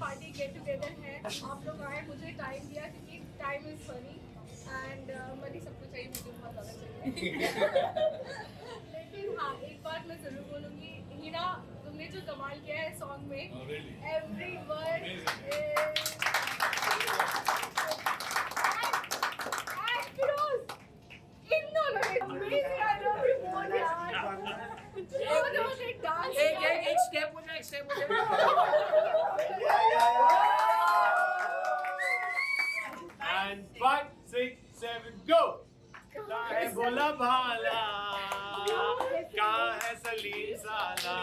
Party get together है, आप लोग आए, मुझे टाइम दिया क्योंकि time is money and money सबको चाहिए, मुझे बहुत ज़्यादा चाहिए। लेकिन हाँ, एक बात मैं ज़रूर बोलूँगी, हीना तुमने जो कमाल किया है सॉन्ग में, एवरी वर्ड इन दोनों ने amazing, I love you more यार। दोनों ने डांस एक स्टेप हो जाए And 5, 6, 7, go! कहाँ है भोला भाला, कहाँ है सलीम साला,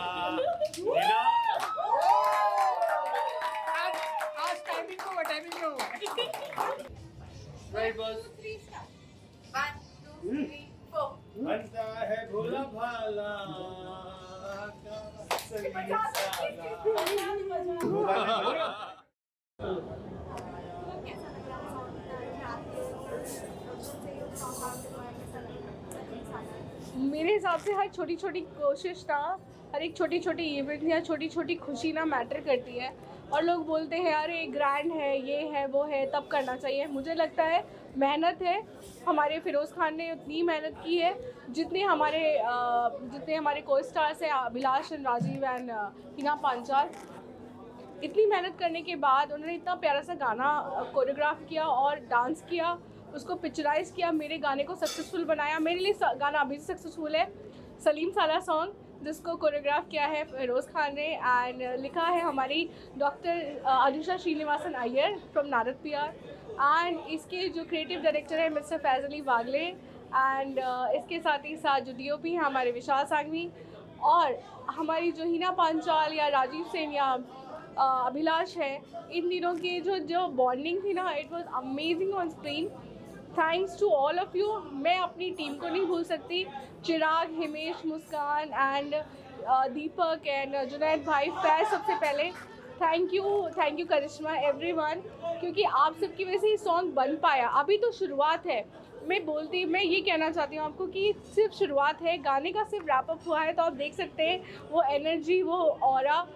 हीना। आज टाइमिंग को Right, boss. 1, 2, 3, 4 बनता है भोला भाला, कहाँ है सलीम साला। मेरे हिसाब से हर छोटी छोटी कोशिश ना, हर एक छोटी छोटी इवेंट या छोटी छोटी खुशी ना मैटर करती है। और लोग बोलते हैं अरे ग्रैंड है, ये है, वो है, तब करना चाहिए। मुझे लगता है मेहनत है, हमारे फ़िरोज़ खान ने उतनी मेहनत की है जितने हमारे को स्टार्स हैं, अभिलाष एंड राजीव एंड हीना पांचाल। इतनी मेहनत करने के बाद उन्होंने इतना प्यारा सा गाना कोरियोग्राफ किया और डांस किया, उसको पिक्चराइज़ किया, मेरे गाने को सक्सेसफुल बनाया। मेरे लिए गाना अभी सक्सेसफुल है, सलीम साला सॉन्ग, जिसको कोरियोग्राफ किया है फ़िरोज़ खान ने एंड लिखा है हमारी doctor Anusha Srinivasan Iyer from Narad PR। And इसके जो क्रिएटिव डायरेक्टर है mister Faiz Ali Wagle and इसके साथ ही साथ जो DOP हैं हमारे विशाल सांघवी, और हमारी जो हीना पांचाल या राजीव सेन या अभिलाष है, इन तीनों की जो बॉन्डिंग थी ना, it was amazing on screen. Thanks to all of you. मैं अपनी टीम को नहीं भूल सकती, चिराग, हिमेश, मुस्कान एंड दीपक एंड जुनैद भाई, फैज़ सबसे पहले थैंक यू करिश्मा, एवरीवन, क्योंकि आप सबकी वजह से ये सॉन्ग बन पाया। अभी तो शुरुआत है, मैं ये कहना चाहती हूँ आपको कि सिर्फ शुरुआत है, गाने का सिर्फ रैप अप हुआ है। तो आप देख सकते हैं वो एनर्जी, वो ऑरा।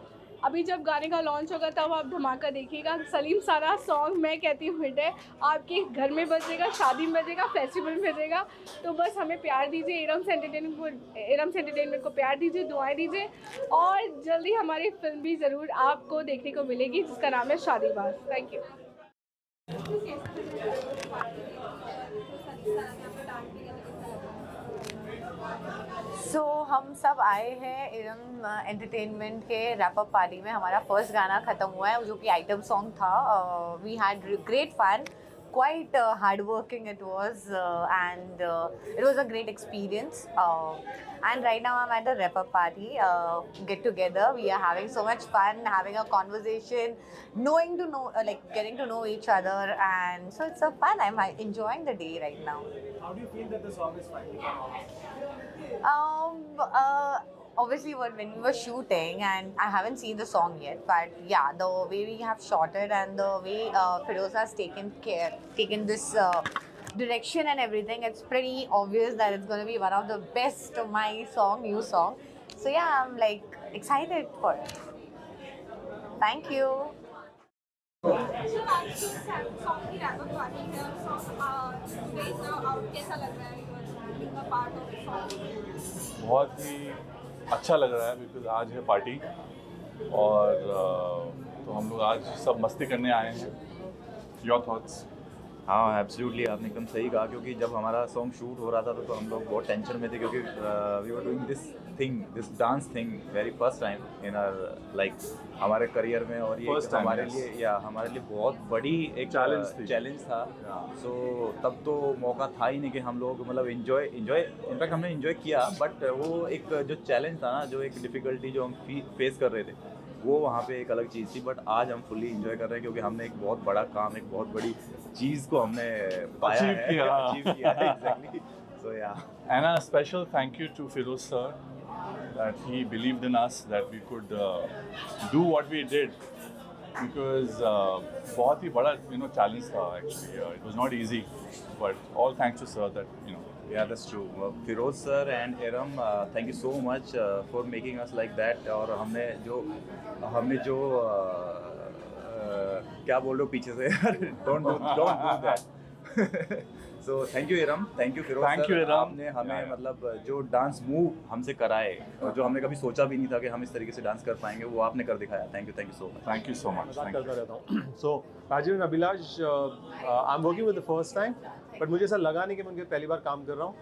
अभी जब गाने का लॉन्च होगा तब आप धमाका देखिएगा। सलीम सारा सॉन्ग मैं कहती हूँ हिट है, आपके घर में बजेगा, शादी में बजेगा, फेस्टिवल में बजेगा। तो बस हमें प्यार दीजिए, एरम्स एंटरटेनमेंट को प्यार दीजिए, दुआएं दीजिए, और जल्दी हमारी फिल्म भी ज़रूर आपको देखने को मिलेगी जिसका नाम है शादीबाज। Thank you. सो हम सब आए हैं इरम एंटरटेनमेंट के रैप अप पार्टी में। हमारा फर्स्ट गाना ख़त्म हुआ है जो कि आइटम सॉन्ग था। We had great fun, quite hardworking it was, and it was a great experience. And right now I'm at the wrap up party, get together. We are having so much fun, having a conversation, getting to know each other, and so it's so fun. I'm enjoying the day right now. How do you feel that the song is finally come Um, obviously when we were shooting, and I haven't seen the song yet, but yeah, the way we have shot it and the way Firoz has taken this direction and everything, it's pretty obvious that it's going to be one of the best of my new song. So yeah, I'm like excited for it. Thank you. बहुत ही अच्छा लग रहा है because आज है party और तो हम लोग आज सब मस्ती करने आए हैं। Your thoughts? हाँ एब्सोल्युटली, आपने एकदम सही कहा, क्योंकि जब हमारा सॉन्ग शूट हो रहा था तो हम लोग बहुत टेंशन में थे, क्योंकि we were doing this dance thing very first time in our like हमारे करियर में, और ये हमारे लिए बहुत बड़ी एक चैलेंज था। सो तब तो मौका था ही नहीं कि हम लोग मतलब इन्जॉय इनफैक्ट हमने इन्जॉय किया, बट वो एक जो चैलेंज था ना, जो एक डिफ़िकल्टी जो हम फेस कर रहे थे, वो वहाँ पे एक अलग चीज़ थी। बट आज हम फुल्ली इंजॉय कर रहे हैं, क्योंकि हमने एक बहुत बड़ा काम, एक बहुत बड़ी चीज़ को हमने पाया है, अचीव किया है। Exactly. So yeah. And a special thank you to Firoz sir that he believed in us, that we could do what we did, because बहुत ही बड़ा challenge था actually. It was not easy, but all thanks to sir that Yeah, that's true. Firoz sir and Iram, thank you so much for making us like that. और हमने जो क्या बोल रहे हो पीछे से यार, don't do that. So thank you Iram, thank you Firoz Thank sir, you, Iram. आपने हमें मतलब जो डांस मूव हमसे कराए और जो हमने कभी सोचा भी नहीं था कि हम इस तरीके से डांस कर पाएंगे, वो आपने कर दिखाया। Thank you so much. Thank you so much. मजाक Thank you. करता रहता हूँ। So Rajiv and Abhilash, I'm working with the first time, but मुझे ऐसा लगा नहीं कि मैं उनके पहली बार काम कर रहा हूँ।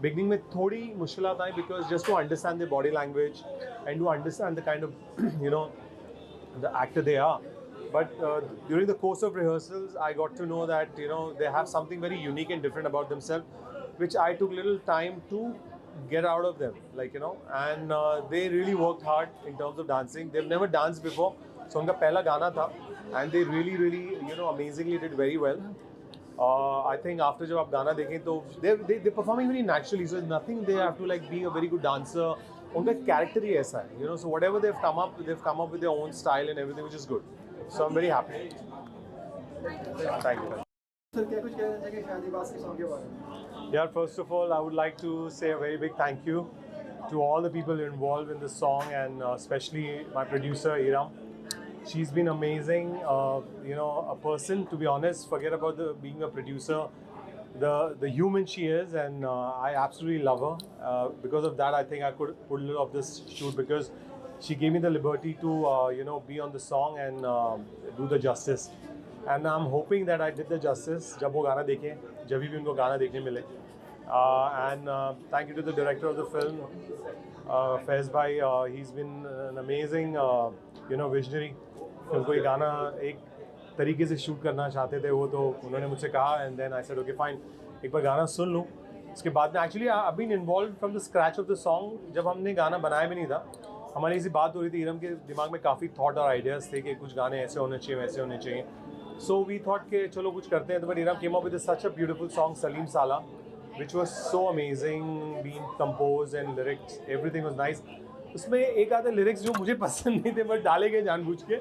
बिगनिंग में थोड़ी मुश्किलात आई because just to understand the body language and to understand the kind of the actor they are. But during the course of rehearsals, I got to know that they have something very unique and different about themselves, which I took little time to get out of them. And they really worked hard in terms of dancing. They've never danced before, so उनका पहला गाना था, and they really amazingly did very well. I think after जब आप गाना देखें तो they're performing very naturally, so there's nothing they have to be a very good dancer. उनका character ही ऐसा है, so whatever they've come up with their own style and everything, which is good. So I'm very happy. Thank you. Sir क्या कुछ कहना चाहिए शादीबाज के song के बारे में? Yeah, first of all, I would like to say a very big thank you to all the people involved in this song, and especially my producer Iram. She's been amazing. A person, to be honest, forget about being a producer. The human she is, and I absolutely love her. Because of that, I think I could put a little of this shoot because she gave me the liberty to be on the song and do the justice. And I'm hoping that I did the justice. जब वो गाना देखें, जब भी उनको गाना देखने मिले. And thank you to the director of the film, Faiz Bhai. He's been an amazing visionary. उनको ये गाना एक तरीके से शूट करना चाहते थे वो, तो उन्होंने मुझसे कहा, and then I said okay fine, एक बार गाना सुन लूँ. उसके बाद में actually I've been involved from the scratch of the song. जब हमने गाना बनाया भी नहीं था, हमारी ऐसी बात हो रही थी, इरम के दिमाग में काफ़ी थॉट और आइडियाज़ थे कि कुछ गाने ऐसे होने चाहिए, वैसे होने चाहिए. सो वी थॉट कि चलो कुछ करते हैं. तो but Iram came up with such a beautiful song Salim साला, which was so amazing, been compose and lyrics, everything was nice. उसमें एक आधे लिरिक्स जो मुझे पसंद नहीं थे बट डाले गए जानबूझ के.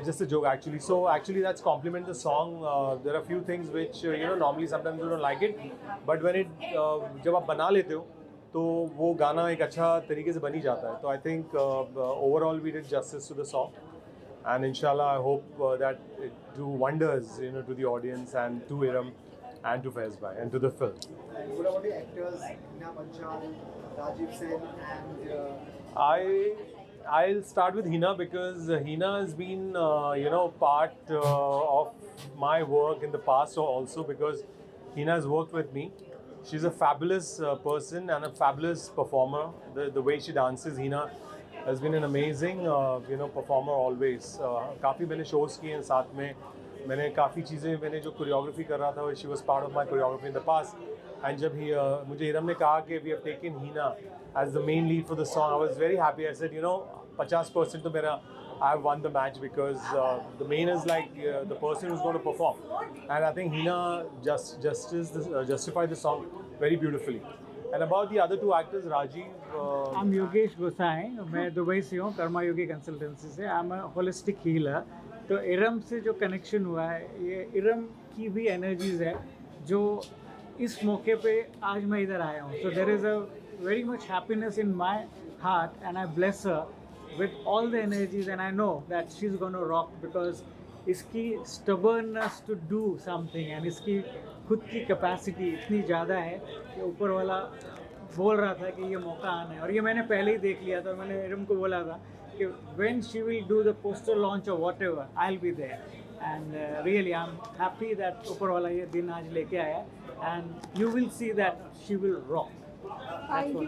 Just a joke actually. So actually that's compliment the song. There are a few things which normally sometimes you don't like it, but when it जब आप बना लेते हो तो वो गाना एक अच्छा तरीके से बन ही जाता है. तो I think overall we did justice to the song, and inshallah I hope that it do wonders to the audience and to Iram and to Faiz Bhai and to the film. And what about the actors, Hina Panchal, Rajiv Sen, and I'll start with Hina because Hina has been, part of my work in the past also, because Hina has worked with me. She's a fabulous person and a fabulous performer. The way she dances, Hina has been an amazing, performer always. काफ़ी मैंने shows किए हैं साथ में. मैंने काफ़ी चीज़ें मैंने जो कोरियोग्राफी कर रहा था, she was part of my choreography in the past. And जब मुझे इरम ने कहा कि we have taken Hina as the main lead for the song, I was very happy. I said, 50% तो मेरा I have won the match, because the main is the person who's going to perform. And I think Hina justified the song very beautifully. And about the other two actors, Rajiv. I'm Yogesh गोसाई, मैं Dubai से हूँ, कर्मा योगी consultancy से. I am a holistic healer. तो इरम से जो connection हुआ है, ये इरम की भी एनर्जीज है जो इस मौके पे आज मैं इधर आया हूँ. So there is a very much happiness in my heart and I bless her with all the energies, and I know that she's going to rock because इसकी stubbornness to do something and इसकी खुद की capacity इतनी ज़्यादा है कि ऊपर वाला बोल रहा था कि ये मौका आना है. और ये मैंने पहले ही देख लिया था, और मैंने इरम को बोला था कि when she will do the poster launch or whatever, I'll be there. And really I'm happy that ऊपर वाला ये दिन आज लेके आया, and you will see that she will rock. Thank you.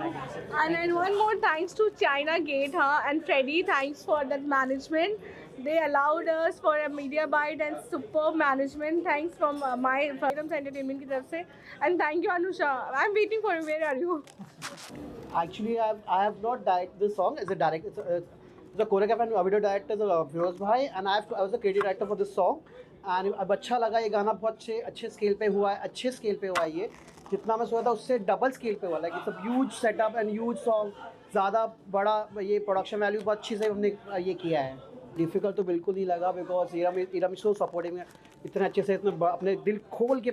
And one more thanks to China Gate, and Freddie, thanks for that management. They allowed us for a media bite and superb management. Thanks from my Freedom's Entertainment की तरफ से. And thank you Anusha. I'm waiting for you. Where are you? actually I have not directed this song as a director. The choreographer and video director is Firoz Bhai, and I was the creative director for this song. And अब अच्छा लगा, ये गाना बहुत अच्छे scale पे हुआ है, अच्छे स्केल पे हुआ है. ये जितना मैं सोचा था उससे डबल स्केल पे हुआ है. कि सब huge setup and huge song, ज़्यादा बड़ा ये प्रोडक्शन वैल्यू बहुत अच्छी से हमने ये किया है. डिफ़िकल्ट तो बिल्कुल नहीं लगा, बिकॉज इरम सो सपोर्टिंग, इतने अच्छे से इतना अपने दिल खोल के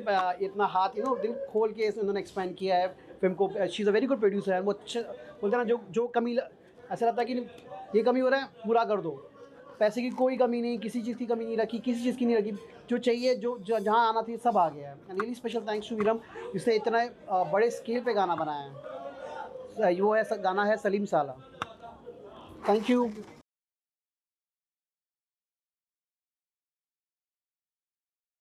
इतना हाथ दिल खोल के उन्होंने एक्सपेंड किया है फिल्म को. She is a very good producer है. वो अच्छे बोलते हैं ना, जो कमी ऐसा लगता है कि ये कमी हो रहा है पूरा कर दो, पैसे की कोई कमी नहीं, किसी चीज़ की कमी नहीं रखी, किसी चीज़ की नहीं रखी, जो चाहिए जहाँ आना थी सब आ गया है। And really special thanks to Iram, जिसने इतना बड़े स्केल पे गाना बनाया है। वो है गाना है सलीम साला। Thank you.